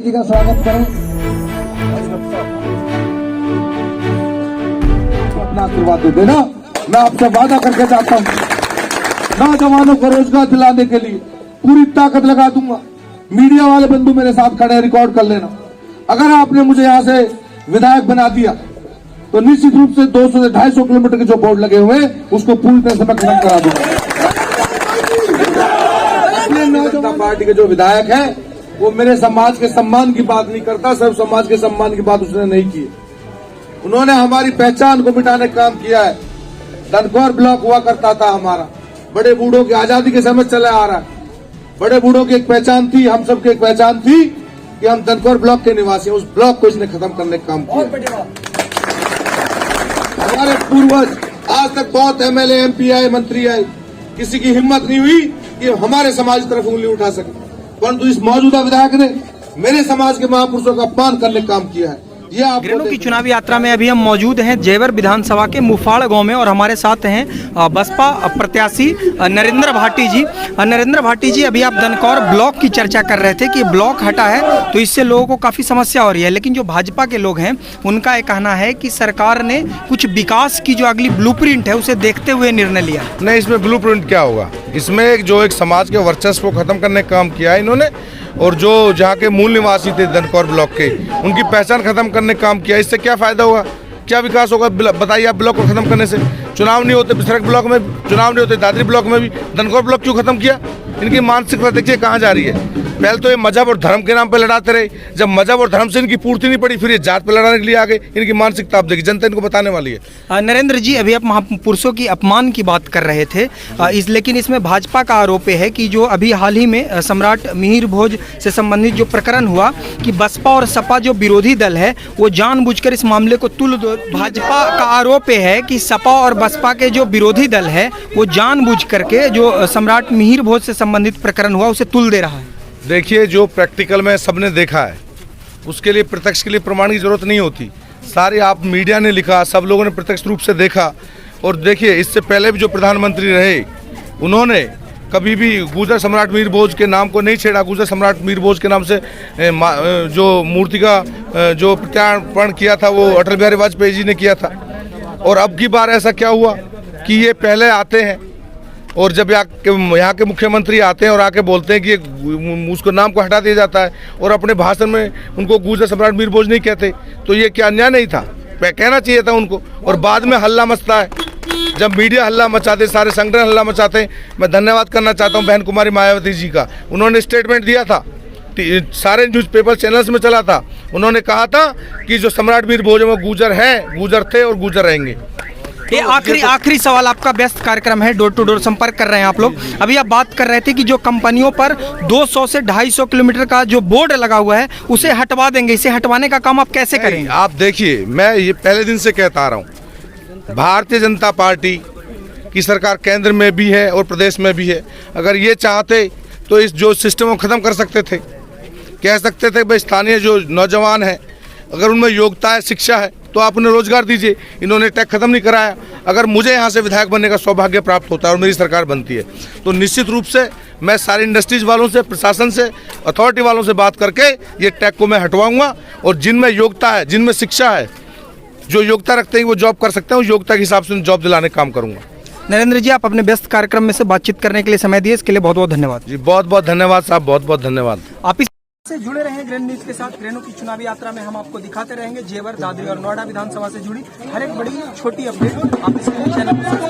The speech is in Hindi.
जी का स्वागत करें, अपना आशीर्वाद दे देना। मैं आपसे वादा करके चाहता हूँ, नौजवानों को रोजगार दिलाने के लिए पूरी ताकत लगा दूंगा। मीडिया वाले बंधु मेरे साथ खड़े हैं, रिकॉर्ड कर लेना। अगर आपने मुझे यहाँ से विधायक बना दिया तो निश्चित रूप से 200 से 250 किलोमीटर के जो बोर्ड लगे हुए उसको पूरी तरह से मैं खत्म करा दूंगा। जनता पार्टी के जो विधायक है वो मेरे समाज के सम्मान की बात नहीं करता, सर्व समाज के सम्मान की बात उसने नहीं की। उन्होंने हमारी पहचान को मिटाने का काम किया है। धनकौर ब्लॉक हुआ करता था हमारा, बड़े बूढ़ों की आजादी के समय चला आ रहा है। बड़े बूढ़ों की एक पहचान थी, हम सबकी एक पहचान थी कि हम धनकौर ब्लॉक के निवासी हैं। उस ब्लॉक को इसने खत्म करने का काम किया। हमारे पूर्वज आज तक बहुत एमएलए, एमपी आए, मंत्री आए, किसी की हिम्मत नहीं हुई कि हमारे समाज की तरफ उंगली उठा सके, परंतु इस मौजूदा विधायक ने मेरे समाज के महापुरुषों का अपमान करने का काम किया है। ग्रेनो की चुनावी यात्रा में अभी हम मौजूद हैं जेवर विधानसभा के मुफाड़ गांव में और हमारे साथ हैं बसपा प्रत्याशी नरेंद्र भाटी जी। नरेंद्र भाटी जी, अभी आप धनकौर ब्लॉक की चर्चा कर रहे थे कि ब्लॉक हटा है तो इससे लोगों को काफ़ी समस्या हो रही है, लेकिन जो भाजपा के लोग हैं उनका ये कहना है कि सरकार ने कुछ विकास की जो अगली ब्लूप्रिंट है उसे देखते हुए निर्णय लिया। नहीं, इसमें ब्लूप्रिंट क्या होगा? इसमें जो एक समाज के वर्चस्व को खत्म करने का काम किया है इन्होंने, और जो जहाँ के मूल निवासी थे धनकौर ब्लॉक के, उनकी पहचान खत्म करने का काम किया। इससे क्या फायदा होगा, क्या विकास होगा? बताइए आप। ब्लॉक को खत्म करने से चुनाव नहीं होते, बिसरक ब्लॉक में चुनाव नहीं होते, दादरी ब्लॉक में भी। धनकौर ब्लॉक क्यों खत्म किया? इनकी मानसिकता देखिए कहाँ जा रही है। पहले तो ये मजहब और धर्म के नाम पे लड़ाते रहे, जब मजहब और धर्म से इनकी पूर्ति नहीं पड़ी फिर ये जात पे लड़ाने के लिए आ गए। इनकी मानसिकता आप देखिए, जनता इनको बताने वाली है। नरेंद्र जी, अभी आप महापुरुषों की अपमान की बात कर रहे थे, लेकिन इसमें भाजपा का आरोप है कि जो अभी हाल ही में सम्राट मिहिर भोज से संबंधित जो प्रकरण हुआ कि बसपा और सपा जो विरोधी दल है वो जानबूझकर इस मामले को तुल दो। भाजपा का आरोप है कि सपा और बसपा के जो विरोधी दल है वो जानबूझ करके जो सम्राट मिहिर भोज से संबंधित प्रकरण हुआ उसे तुल दे रहा है। देखिए, जो प्रैक्टिकल में सबने देखा है उसके लिए प्रत्यक्ष के लिए प्रमाण की जरूरत नहीं होती। सारे आप मीडिया ने लिखा, सब लोगों ने प्रत्यक्ष रूप से देखा। और देखिए, इससे पहले भी जो प्रधानमंत्री रहे उन्होंने कभी भी गुजर सम्राट मिहिर भोज के नाम को नहीं छेड़ा। गुजर सम्राट मिहिर भोज के नाम से जो मूर्ति का जो प्रत्यार्पण किया था वो अटल बिहारी वाजपेयी जी ने किया था। और अब की बार ऐसा क्या हुआ कि ये पहले आते हैं और जब यहाँ के मुख्यमंत्री आते हैं और आके बोलते हैं कि उसको नाम को हटा दिया जाता है और अपने भाषण में उनको गुजर सम्राट मिहिर भोज नहीं कहते, तो ये क्या अन्याय नहीं था? कहना चाहिए था उनको। और बाद में हल्ला मचता है, जब मीडिया हल्ला मचाते, सारे संगठन हल्ला मचाते हैं। मैं धन्यवाद करना चाहता हूँ बहन कुमारी मायावती जी का। उन्होंने स्टेटमेंट दिया था, सारे न्यूज़पेपर चैनल्स में चला था। उन्होंने कहा था कि जो सम्राट मिहिर भोज वो गुजर हैं, गुजर थे और गुजर रहेंगे। ये आखिरी सवाल, आपका व्यस्त कार्यक्रम है, डोर टू डोर संपर्क कर रहे हैं आप लोग। अभी आप बात कर रहे थे कि जो कंपनियों पर 200 से 250 किलोमीटर का जो बोर्ड लगा हुआ है उसे हटवा देंगे। इसे हटवाने का काम आप कैसे करेंगे? आप देखिए, मैं ये पहले दिन से कहता आ रहा हूँ, भारतीय जनता पार्टी की सरकार केंद्र में भी है और प्रदेश में भी है। अगर ये चाहते तो इस जो सिस्टम को ख़त्म कर सकते थे। कह सकते थे भाई स्थानीय जो नौजवान हैं अगर उनमें योग्यता है, शिक्षा है तो आप उन्हें रोजगार दीजिए। इन्होंने टैक्स खत्म नहीं कराया। अगर मुझे यहाँ से विधायक बनने का सौभाग्य प्राप्त होता है और मेरी सरकार बनती है तो निश्चित रूप से मैं सारी इंडस्ट्रीज वालों से, प्रशासन से, अथॉरिटी वालों से बात करके ये टैक्स को मैं हटवाऊंगा। और जिनमें योग्यता है, जिनमें शिक्षा है, जो योग्यता रखते हैं वो जॉब कर सकते हैं, उस योग्यता के हिसाब से जॉब दिलाने का काम करूँगा। नरेंद्र जी, आप अपने व्यस्त कार्यक्रम में से बातचीत करने के लिए समय दिए, इसके लिए बहुत बहुत धन्यवाद। जी बहुत बहुत धन्यवाद साहब, बहुत बहुत धन्यवाद। आप से जुड़े रहे ग्रेन न्यूज के साथ। ग्रेनो की चुनावी यात्रा में हम आपको दिखाते रहेंगे जेवर, दादरी और नोएडा विधानसभा से जुड़ी हर एक बड़ी छोटी अपडेट आप इस चैनल पर